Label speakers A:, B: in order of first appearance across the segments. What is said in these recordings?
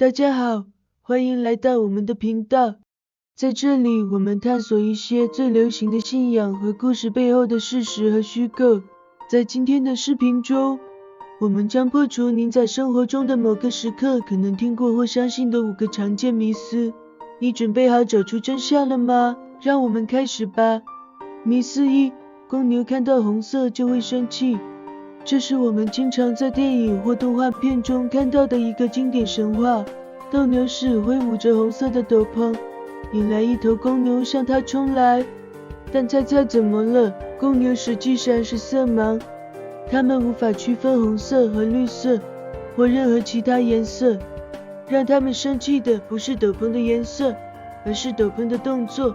A: 大家好，欢迎来到我们的频道。在这里，我们探索一些最流行的信仰和故事背后的事实和虚构。在今天的视频中，我们将破除您在生活中的某个时刻可能听过或相信的5个常见迷思。你准备好找出真相了吗？让我们开始吧。迷思1：公牛看到红色就会生气。这是我们经常在电影或动画片中看到的一个经典神话。斗牛士挥舞着红色的斗篷，引来一头公牛向他冲来。但猜猜怎么了？公牛实际上是色盲，它们无法区分红色和绿色，或任何其他颜色。让它们生气的不是斗篷的颜色，而是斗篷的动作。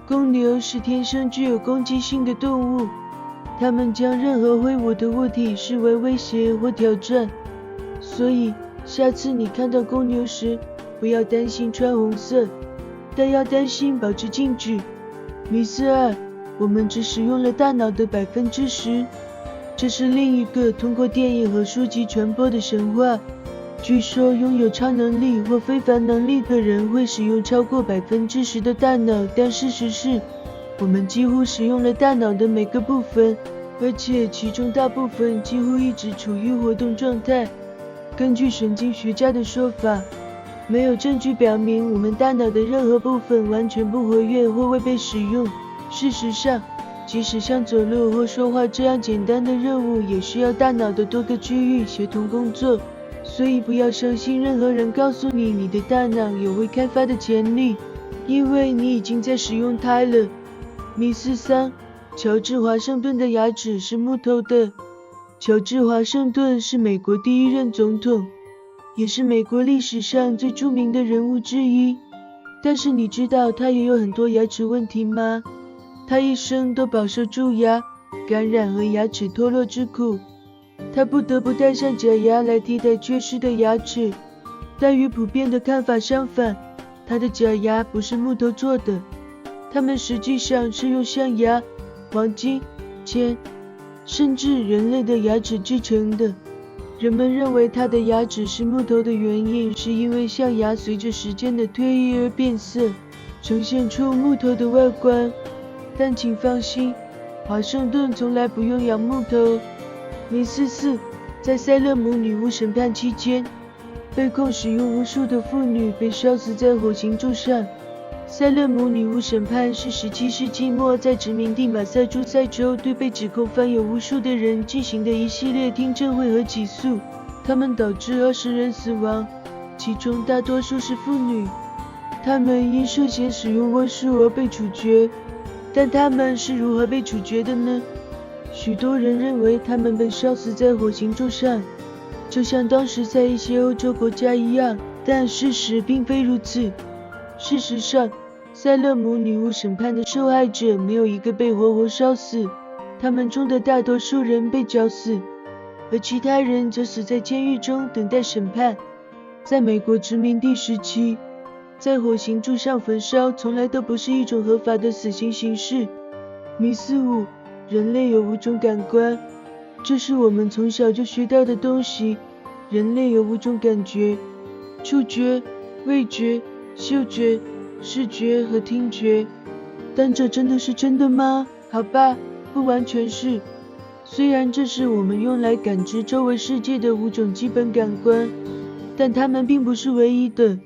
A: 公牛是天生具有攻击性的动物，它们将任何挥舞的物体视为威胁或挑战。所以，下次你看到公牛时，不要担心穿红色，但要担心保持静止。迷思2：我们只使用了大脑的10%。这是另一个通过电影和书籍传播的神话。据说拥有超能力或非凡能力的人会使用超过10%的大脑，但事实是，我们几乎使用了大脑的每个部分，而且其中大部分几乎一直处于活动状态。根据神经学家的说法，没有证据表明我们大脑的任何部分完全不活跃或未被使用。事实上，即使像走路或说话这样简单的任务，也需要大脑的多个区域协同工作。所以不要相信任何人告诉你你的大脑有未开发的潜力，因为你已经在使用它了。迷思3：乔治·华盛顿的牙齿是木头的。乔治·华盛顿是美国第1任总统，也是美国历史上最著名的人物之一。但是你知道他也有很多牙齿问题吗？他一生都饱受蛀牙、感染和牙齿脱落之苦。他不得不戴上假牙来替代缺失的牙齿。但与普遍的看法相反，他的假牙不是木头做的，它们实际上是用象牙、黄金、铅，甚至人类的牙齿制成的。人们认为他的牙齿是木头的原因，是因为象牙随着时间的推移而变色，呈现出木头的外观。但请放心，华盛顿从来不用养木头。迷思4：在塞勒姆女巫审判期间，被控使用巫术的妇女被烧死在火刑柱上。塞勒姆女巫审判是17世纪末在殖民地马萨诸塞州对被指控犯有巫术的人进行的一系列听证会和起诉，他们导致20人死亡，其中大多数是妇女。他们因涉嫌使用巫术而被处决。但他们是如何被处决的呢？许多人认为他们被烧死在火刑柱上，就像当时在一些欧洲国家一样，但事实并非如此。事实上，塞勒姆女巫审判的受害者没有一个被活活烧死，他们中的大多数人被绞死，而其他人则死在监狱中等待审判。在美国殖民地时期，在火刑柱上焚烧从来都不是一种合法的死刑形式。迷思5：人类有5种感官。这是我们从小就学到的东西。人类有5种感觉：触觉、味觉、嗅觉、视觉和听觉。但这真的是真的吗？好吧，不完全是。虽然这是我们用来感知周围世界的5种基本感官，但它们并不是唯一的。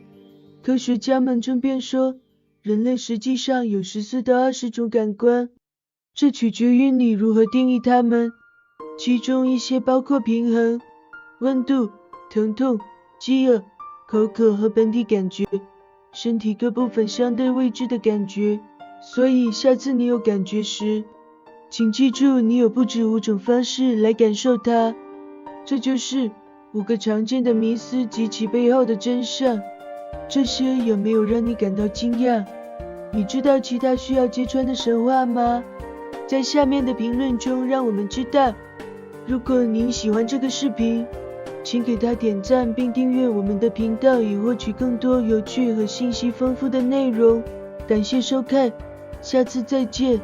A: 科学家们争辩说，人类实际上有14到20种感官，这取决于你如何定义它们。其中一些包括平衡、温度、疼痛、饥饿、口渴和本体感觉，身体各部分相对未知的感觉。所以下次你有感觉时，请记住你有不止5种方式来感受它。这就是5个常见的迷思及其背后的真相。这些有没有让你感到惊讶？你知道其他需要揭穿的神话吗？在下面的评论中让我们知道。如果您喜欢这个视频，请给它点赞并订阅我们的频道，以获取更多有趣和信息丰富的内容。感谢收看，下次再见。